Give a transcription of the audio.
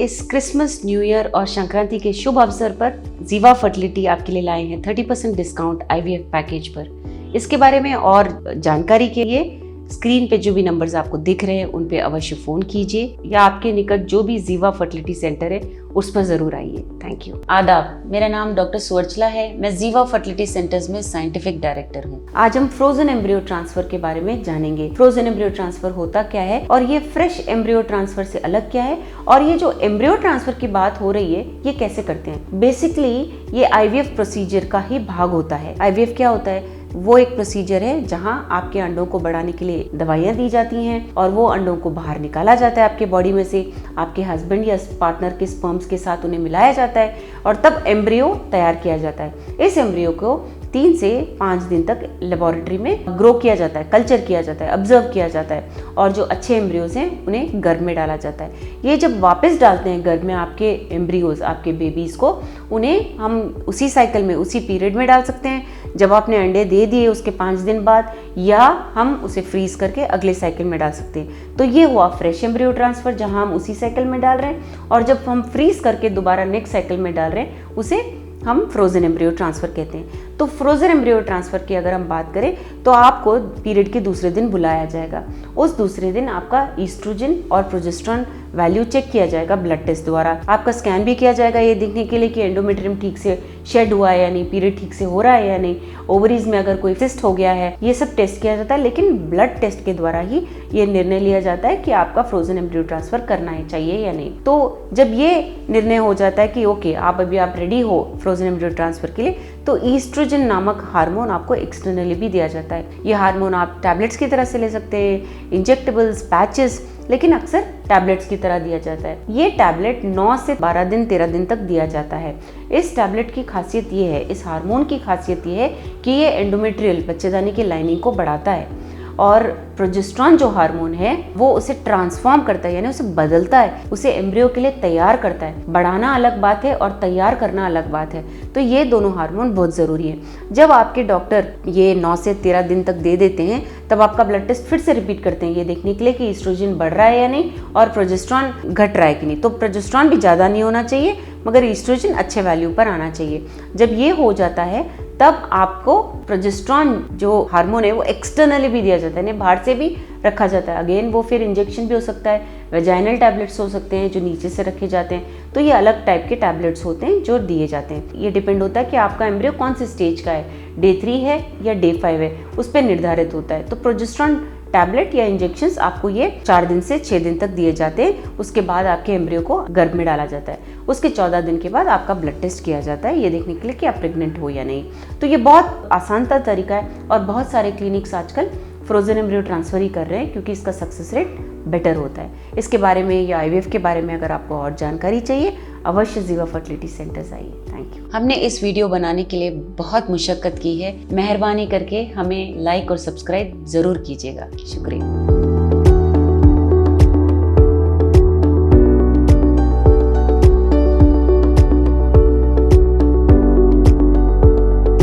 इस Christmas, new year और संक्रांति के शुभ अवसर पर जीवा फर्टिलिटी आपके लिए लाए हैं 30% डिस्काउंट IVF पैकेज पर। इसके बारे में और जानकारी के लिए स्क्रीन पे जो भी नंबर्स आपको दिख रहे हैं उन पे अवश्य फोन कीजिए या आपके निकट जो भी जीवा फर्टिलिटी सेंटर है उस पर जरूर आइए। Thank you. आदाब, मेरा नाम डॉक्टर सुवर्चला है। मैं जीवा फर्टिलिटी सेंटर्स में साइंटिफिक डायरेक्टर हूँ। आज हम फ्रोजन एम्ब्रियो ट्रांसफर के बारे में जानेंगे। फ्रोजन एम्ब्रियो ट्रांसफर होता क्या है और ये फ्रेश एम्ब्रियो ट्रांसफर से अलग क्या है, और ये जो एम्ब्रियो ट्रांसफर की बात हो रही है ये कैसे करते हैं। बेसिकली ये IVF प्रोसीजर का ही भाग होता है। IVF क्या होता है? वो एक प्रोसीजर है जहां आपके अंडों को बढ़ाने के लिए दवाइयां दी जाती हैं और वो अंडों को बाहर निकाला जाता है आपके बॉडी में से। आपके हस्बैंड या पार्टनर के स्पर्म्स के साथ उन्हें मिलाया जाता है और तब एम्ब्रियो तैयार किया जाता है। इस एम्ब्रियो को 3 से 5 दिन तक लेबोरेटरी में ग्रो किया जाता है, कल्चर किया जाता है, ऑब्जर्व किया जाता है और जो अच्छे एम्ब्रियोज हैं उन्हें गर्भ में डाला जाता है। ये जब वापस डालते हैं गर्भ में आपके एम्ब्रियोज, आपके बेबीज को, उन्हें हम उसी साइकिल में, उसी पीरियड में डाल सकते हैं जब आपने अंडे दे दिए उसके 5 दिन बाद, या हम उसे फ्रीज करके अगले साइकिल में डाल सकते हैं। तो ये हुआ फ्रेश एम्ब्रियो ट्रांसफर जहां हम उसी साइकिल में डाल रहे हैं, और जब हम फ्रीज करके दोबारा नेक्स्ट साइकिल में डाल रहे हैं उसे हम फ्रोजन एम्ब्रियो ट्रांसफर कहते हैं। तो फ्रोजन एम्ब्रियो ट्रांसफर की अगर हम बात करें तो आपको पीरियड के दूसरे दिन बुलाया जाएगा। उस दूसरे दिन आपका ईस्ट्रोजन और प्रोजेस्टेरॉन वैल्यू चेक किया जाएगा ब्लड टेस्ट द्वारा। आपका स्कैन भी किया जाएगा ये देखने के लिए कि एंडोमेट्रियम ठीक से शेड हुआ है या नहीं, पीरियड ठीक से हो रहा है या नहीं, ओवरीज में अगर कोई सिस्ट हो गया है, ये सब टेस्ट किया जाता है। लेकिन ब्लड टेस्ट के द्वारा ही ये निर्णय लिया जाता है कि आपका फ्रोजन एम्ब्रियो ट्रांसफर करना है चाहिए या नहीं। तो जब ये निर्णय हो जाता है कि ओके आप रेडी हो फ्रोजन एम्ब्रियो ट्रांसफर के लिए, तो ईस्ट्रोजन नामक हार्मोन आपको एक्सटर्नली भी दिया जाता है। ये हार्मोन आप टैबलेट्स की तरह से ले सकते हैं, इंजेक्टेबल्स, पैचेस, लेकिन अक्सर टैबलेट्स की तरह दिया जाता है। ये टैबलेट 9 से 12 दिन 13 दिन तक दिया जाता है। इस टैबलेट की खासियत ये है, इस हार्मोन की खासियत ये है कि ये एंडोमेट्रियल बच्चेदानी की लाइनिंग को बढ़ाता है और प्रोजेस्टेरॉन जो हार्मोन है वो उसे ट्रांसफॉर्म करता है, यानी उसे बदलता है, उसे एम्ब्रियो के लिए तैयार करता है। बढ़ाना अलग बात है और तैयार करना अलग बात है। तो ये दोनों हार्मोन बहुत ज़रूरी है। जब आपके डॉक्टर ये 9 से 13 दिन तक दे देते हैं तब आपका ब्लड टेस्ट फिर से रिपीट करते हैं ये देखने के लिए कि ईस्ट्रोजन बढ़ रहा है या नहीं और प्रोजेस्टेरॉन घट रहा है कि नहीं। तो प्रोजेस्टेरॉन भी ज़्यादा नहीं होना चाहिए मगर ईस्ट्रोजन अच्छे वैल्यू पर आना चाहिए। जब ये हो जाता है तब आपको प्रोजेस्टेरॉन जो हार्मोन है वो एक्सटर्नली भी दिया जाता है, यानी बाहर से भी रखा जाता है। अगेन वो फिर इंजेक्शन भी हो सकता है, वेजाइनल टैबलेट्स हो सकते हैं जो नीचे से रखे जाते हैं। तो ये अलग टाइप के टैबलेट्स होते हैं जो दिए जाते हैं। ये डिपेंड होता है कि आपका एम्ब्रियो कौन से स्टेज का है, Day 3 है या Day 5 है, उस पर निर्धारित होता है। तो प्रोजेस्टेरॉन टैबलेट या इंजेक्शंस आपको ये 4 दिन से 6 दिन तक दिए जाते हैं। उसके बाद आपके एम्ब्रियो को गर्भ में डाला जाता है। उसके 14 दिन के बाद आपका ब्लड टेस्ट किया जाता है ये देखने के लिए कि आप प्रेग्नेंट हो या नहीं। तो ये बहुत आसान तरीका है और बहुत सारे क्लिनिक्स आजकल फ्रोजन एम्ब्रियो ट्रांसफर ही कर रहे हैं क्योंकि इसका सक्सेस रेट बेटर होता है। इसके बारे में या IVF के बारे में अगर आपको और जानकारी चाहिए अवश्य जीवा फर्टिलिटी सेंटर्स आइए। Thank you. हमने इस वीडियो बनाने के लिए बहुत मुशक्कत की है। मेहरबानी करके हमें लाइक और सब्सक्राइब जरूर कीजिएगा। शुक्रिया।